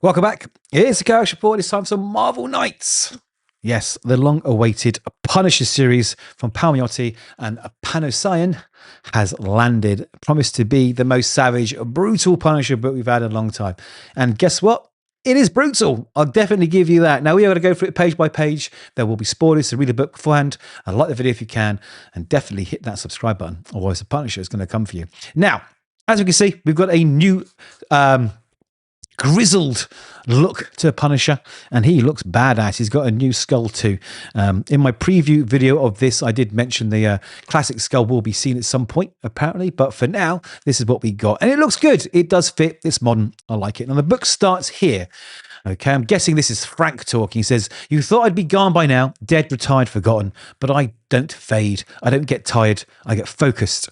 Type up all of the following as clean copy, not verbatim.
Welcome back. Here's the Kovacs report. It's time for some Marvel Knights. Yes, the long-awaited Punisher series from Palmiotti and Panosian has landed. Promised to be the most savage, brutal Punisher book we've had in a long time. And guess what? It is brutal. I'll definitely give you that. Now, we are going to go through it page by page. There will be spoilers, so read the book beforehand. Like the video if you can, and definitely hit that subscribe button. Otherwise, the Punisher is going to come for you. Now, as we can see, we've got a new grizzled look to Punisher, and he looks badass. He's got a new skull too. In my preview video of this, I did mention the classic skull will be seen at some point, apparently, but for now, this is what we got, and it looks good. It does fit. It's modern. I like it. And the book starts here. Okay, I'm guessing this is Frank talking. He says, "You thought I'd be gone by now, dead, retired, forgotten, but I don't fade. I don't get tired. I get focused.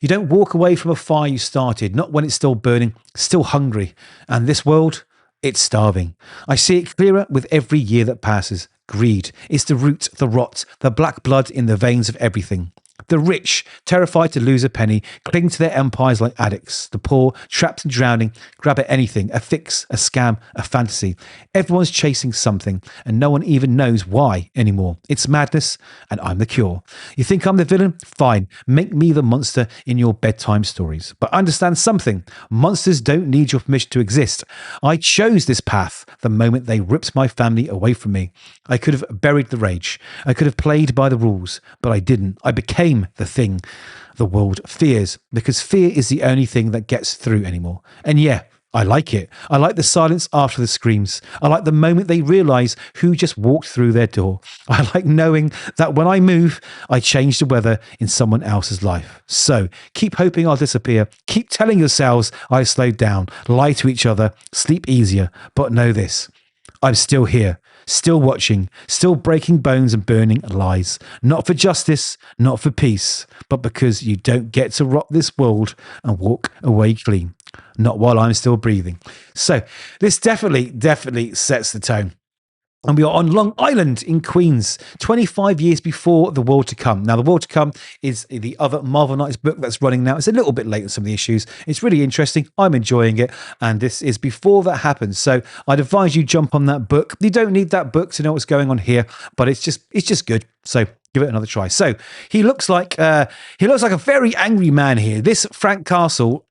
You don't walk away from a fire you started, not when it's still burning, still hungry. And this world, it's starving. I see it clearer with every year that passes. Greed is the root, the rot, the black blood in the veins of everything. The rich, terrified to lose a penny, cling to their empires like addicts. The poor, trapped and drowning, grab at anything, a fix, a scam, a fantasy. Everyone's chasing something, and no one even knows why anymore. It's madness, and I'm the cure. You think I'm the villain? Fine, make me the monster in your bedtime stories. But understand something. Monsters don't need your permission to exist. I chose this path the moment they ripped my family away from me. I could have buried the rage. I could have played by the rules, but I didn't. I became the thing the world fears, because fear is the only thing that gets through anymore. And yeah, I like it. I like the silence after the screams. I like the moment they realize who just walked through their door. I like knowing that when I move, I change the weather in someone else's life. So keep hoping I'll disappear. Keep telling yourselves I slowed down. Lie to each other. Sleep easier. But know this. I'm still here, still watching, still breaking bones and burning lies. Not for justice, not for peace, but because you don't get to rock this world and walk away clean. Not while I'm still breathing." So this definitely sets the tone. And we are on Long Island in Queens, 25 years before The World to Come. Now, The World to Come is the other Marvel Knights book that's running now. It's a little bit late on some of the issues. It's really interesting. I'm enjoying it. And this is before that happens. So I'd advise you jump on that book. You don't need that book to know what's going on here, but it's just good. So give it another try. So he looks like a very angry man here. This Frank Castle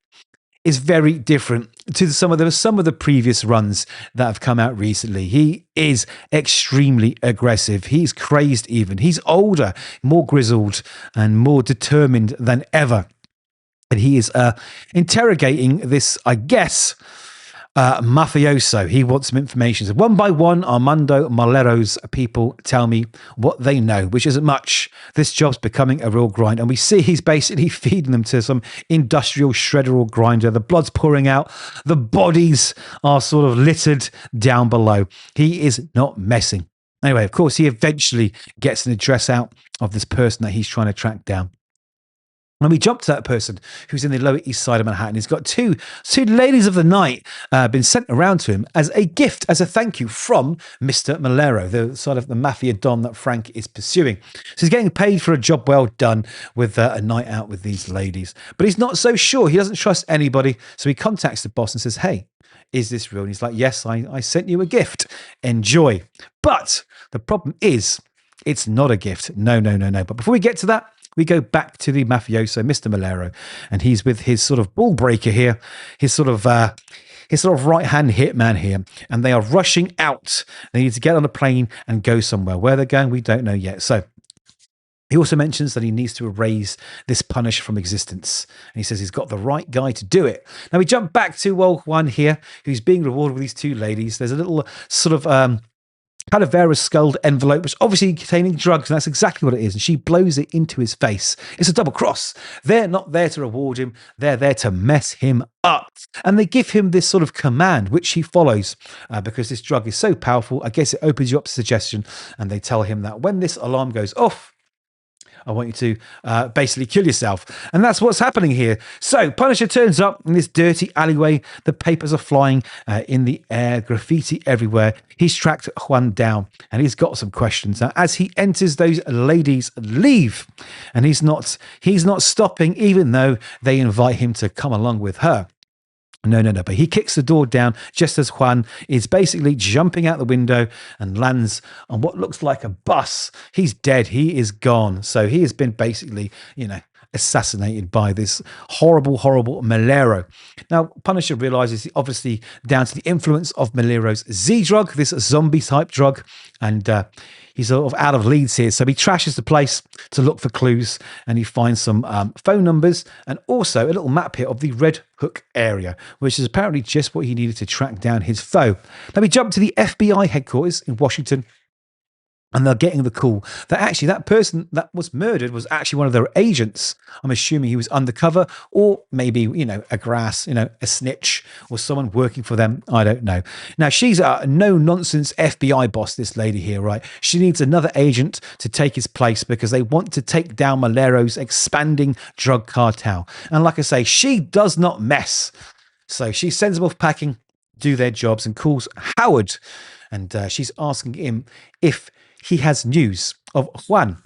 is very different to some of the previous runs that have come out recently. He is extremely aggressive. He's crazed even. He's older, more grizzled, and more determined than ever. And he is interrogating this, I guess, mafioso. He wants some information. So one by one, Armando Malero's people tell me what they know, which isn't much. This job's becoming a real grind. And we see he's basically feeding them to some industrial shredder or grinder. The blood's pouring out. The bodies are sort of littered down below. He is not messing. Anyway, of course, he eventually gets an address out of this person that he's trying to track down. When we jump to that person who's in the Lower East Side of Manhattan, he's got two ladies of the night been sent around to him as a gift, as a thank you from Mr. Malero, the sort of the mafia don that Frank is pursuing. So he's getting paid for a job well done with a night out with these ladies. But he's not so sure. He doesn't trust anybody. So he contacts the boss and says, "Hey, is this real?" And he's like, "Yes, I sent you a gift. Enjoy." But the problem is, it's not a gift. No. But before we get to that, we go back to the mafioso, Mr. Malero, and he's with his sort of ball breaker here, his sort of right-hand hitman here, and they are rushing out. They need to get on a plane and go somewhere. Where they're going, we don't know yet. So he also mentions that he needs to erase this Punisher from existence. And he says he's got the right guy to do it. Now we jump back to Juan here, who's being rewarded with these two ladies. There's a little sort of Calaveras skulled envelope, which obviously containing drugs, and that's exactly what it is. And she blows it into his face. It's a double cross. They're not there to reward him. They're there to mess him up. And they give him this sort of command, which he follows because this drug is so powerful. I guess it opens you up to suggestion. And they tell him that when this alarm goes off, I want you to basically kill yourself. And that's what's happening here. So Punisher turns up in this dirty alleyway. The papers are flying in the air, graffiti everywhere. He's tracked Juan down and he's got some questions. Now, as he enters, those ladies leave and he's not stopping, even though they invite him to come along with her. No, no, no. But he kicks the door down just as Juan is basically jumping out the window and lands on what looks like a bus. He's dead. He is gone. So he has been basically, assassinated by this horrible, horrible Malero. Now, Punisher realizes, obviously, down to the influence of Malero's Z drug, this zombie type drug, and he's sort of out of leads here. So he trashes the place to look for clues, and he finds some phone numbers and also a little map here of the Red Hook area, which is apparently just what he needed to track down his foe. Now we jump to the FBI headquarters in Washington. And they're getting the call that actually that person that was murdered was actually one of their agents. I'm assuming he was undercover, or maybe, a grass, a snitch, or someone working for them. I don't know. Now, she's a no-nonsense FBI boss, this lady here, right? She needs another agent to take his place because they want to take down Malero's expanding drug cartel. And like I say, she does not mess. So she sends them off packing, do their jobs, and calls Howard. And she's asking him if he has news of Juan,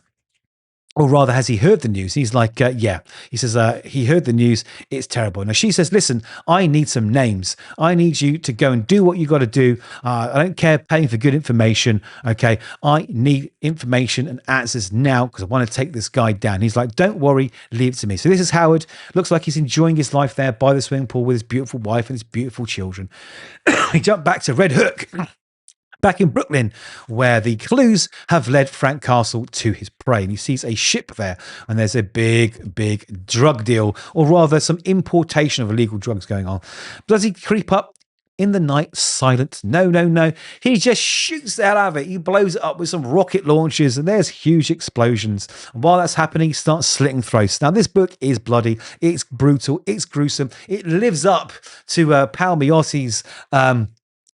or rather, has he heard the news? He's like, yeah. He says, he heard the news. It's terrible. Now, she says, listen, I need some names. I need you to go and do what you got to do. I don't care paying for good information. Okay. I need information and answers now because I want to take this guy down. He's like, don't worry, leave it to me. So this is Howard. Looks like he's enjoying his life there by the swimming pool with his beautiful wife and his beautiful children. He jumped back to Red Hook. Back in Brooklyn, where the clues have led Frank Castle to his prey. And he sees a ship there, and there's a big, big drug deal, or rather some importation of illegal drugs going on. Does he creep up in the night, silent? No, no, no. He just shoots the hell out of it. He blows it up with some rocket launchers, and there's huge explosions. And while that's happening, he starts slitting throats. Now, this book is bloody. It's brutal. It's gruesome. It lives up to Palmiotti's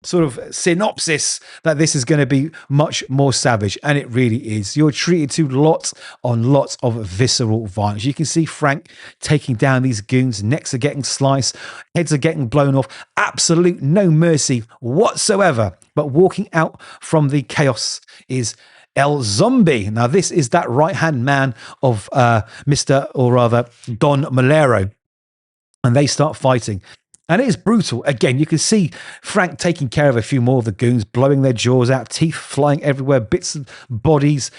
sort of synopsis that this is going to be much more savage, and it really is. You're treated to lots on lots of visceral violence. You can see Frank taking down these goons, necks are getting sliced, heads are getting blown off, absolute no mercy whatsoever. But walking out from the chaos is El Zombie. Now, this is that right-hand man of Mr. or rather Don Malero, and they start fighting. And it is brutal. Again, you can see Frank taking care of a few more of the goons, blowing their jaws out, teeth flying everywhere, bits of bodies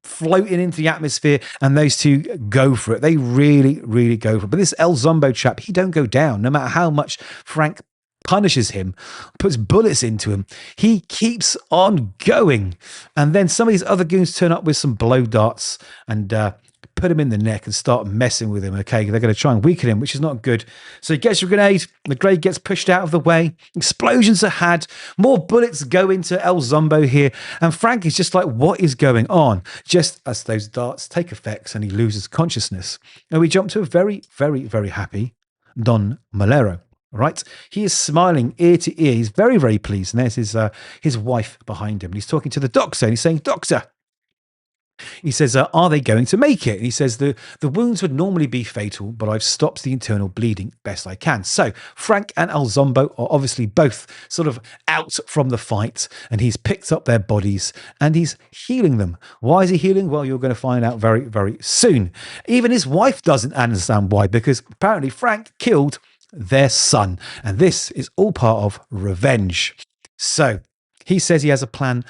floating into the atmosphere, and those two go for it. They really, really go for it. But this El Zombo chap, he don't go down. No matter how much Frank punishes him, puts bullets into him, he keeps on going. And then some of these other goons turn up with some blow darts and put him in the neck and start messing with him. Okay, they're going to try and weaken him, which is not good. So he gets a grenade, the grenade gets pushed out of the way, explosions are had, more bullets go into El Zombo here, and Frank is just like, what is going on? Just as those darts take effects and he loses consciousness. And we jump to a very, very, very happy Don Malero. Right, he is smiling ear to ear. He's very, very pleased. And there's his wife behind him. And he's talking to the doctor, and he's saying, "Doctor," he says, "are they going to make it?" And he says, the wounds would normally be fatal, but I've stopped the internal bleeding best I can. So Frank and El Zombo are obviously both sort of out from the fight, and he's picked up their bodies and he's healing them. Why is he healing? Well, you're going to find out very, very soon. Even his wife doesn't understand why, because apparently Frank killed their son, and this is all part of revenge. So he says he has a plan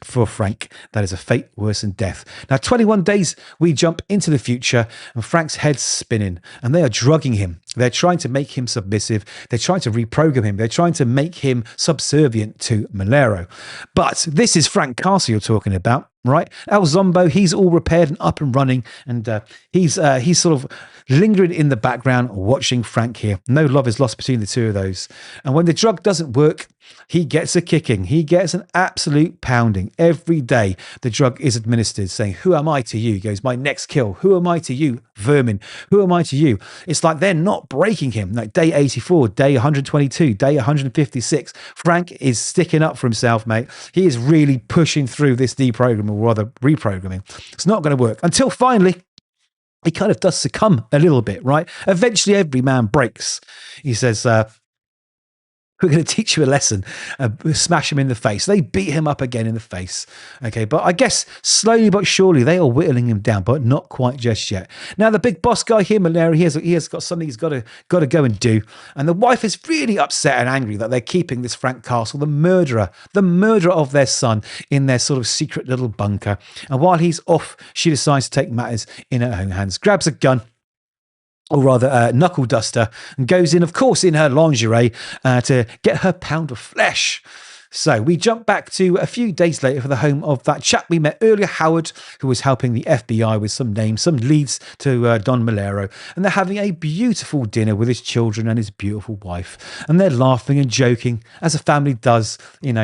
for Frank that is a fate worse than death. Now, 21 days, we jump into the future, and Frank's head's spinning, and they are drugging him. They're trying to make him submissive. They're trying to reprogram him. They're trying to make him subservient to Malero. But this is Frank Castle you're talking about, right? El Zombo, he's all repaired and up and running, and he's sort of lingering in the background watching Frank here. No love is lost between the two of those. And when the drug doesn't work, he gets a kicking. He gets an absolute pounding. Every day the drug is administered, saying, "Who am I to you?" He goes, "My next kill. Who am I to you, vermin? Who am I to you?" It's like they're not breaking him. Like day 84, day 122, day 156. Frank is sticking up for himself, mate. He is really pushing through this deprogramming, or rather reprogramming. It's not going to work until finally he kind of does succumb a little bit, right? Eventually every man breaks. He says, we're going to teach you a lesson. Smash him in the face. They beat him up again in the face. Okay, but I guess slowly but surely they are whittling him down, but not quite just yet. Now the big boss guy here, Malaria, he has got something he's got to go and do, and the wife is really upset and angry that they're keeping this Frank Castle, the murderer of their son, in their sort of secret little bunker. And while he's off, she decides to take matters in her own hands, grabs a gun, or rather a knuckle duster, and goes in, of course, in her lingerie to get her pound of flesh. So we jump back to a few days later for the home of that chap we met earlier, Howard, who was helping the FBI with some names, some leads to Don Malero. And they're having a beautiful dinner with his children and his beautiful wife. And they're laughing and joking, as a family does, in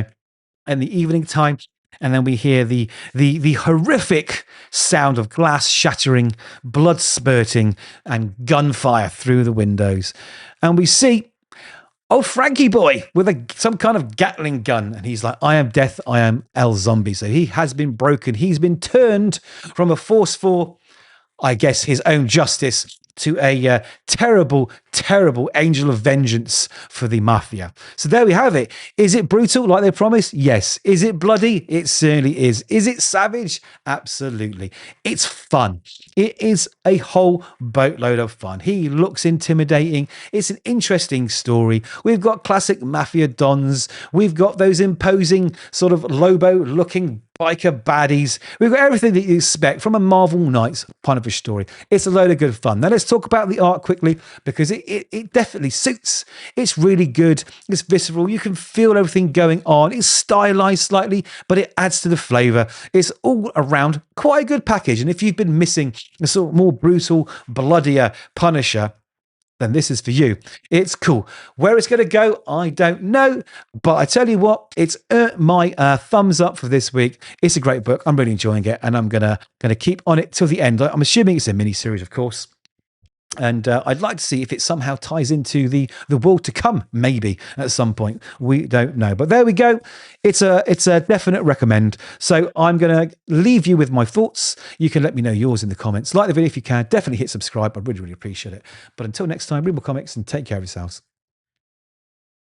the evening time. And then we hear the horrific sound of glass shattering, blood spurting, and gunfire through the windows. And we see old Frankie boy with some kind of Gatling gun. And he's like, I am death, I am El Zombie. So he has been broken. He's been turned from a force for, I guess, his own justice to a terrible, terrible angel of vengeance for the mafia. So there we have it. Is it brutal like they promised? Yes. Is it bloody? It certainly is. Is it savage? Absolutely. It's fun. It is a whole boatload of fun. He looks intimidating. It's an interesting story. We've got classic mafia dons. We've got those imposing sort of Lobo-looking biker baddies. We've got everything that you expect from a Marvel Knights Punisher story. It's a load of good fun. Now let's talk about the art quickly, because it definitely suits. It's really good. It's visceral. You can feel everything going on. It's stylized slightly, but it adds to the flavor. It's all around quite a good package. And if you've been missing a sort of more brutal, bloodier Punisher, then this is for you. It's cool. Where it's going to go, I don't know. But I tell you what, it's my thumbs up for this week. It's a great book. I'm really enjoying it, and I'm gonna keep on it till the end. I'm assuming it's a mini-series, of course. And I'd like to see if it somehow ties into the world to come, maybe at some point. We don't know. But there we go. It's a definite recommend. So I'm going to leave you with my thoughts. You can let me know yours in the comments. Like the video if you can. Definitely hit subscribe. I really, really appreciate it. But until next time, read more comics and take care of yourselves.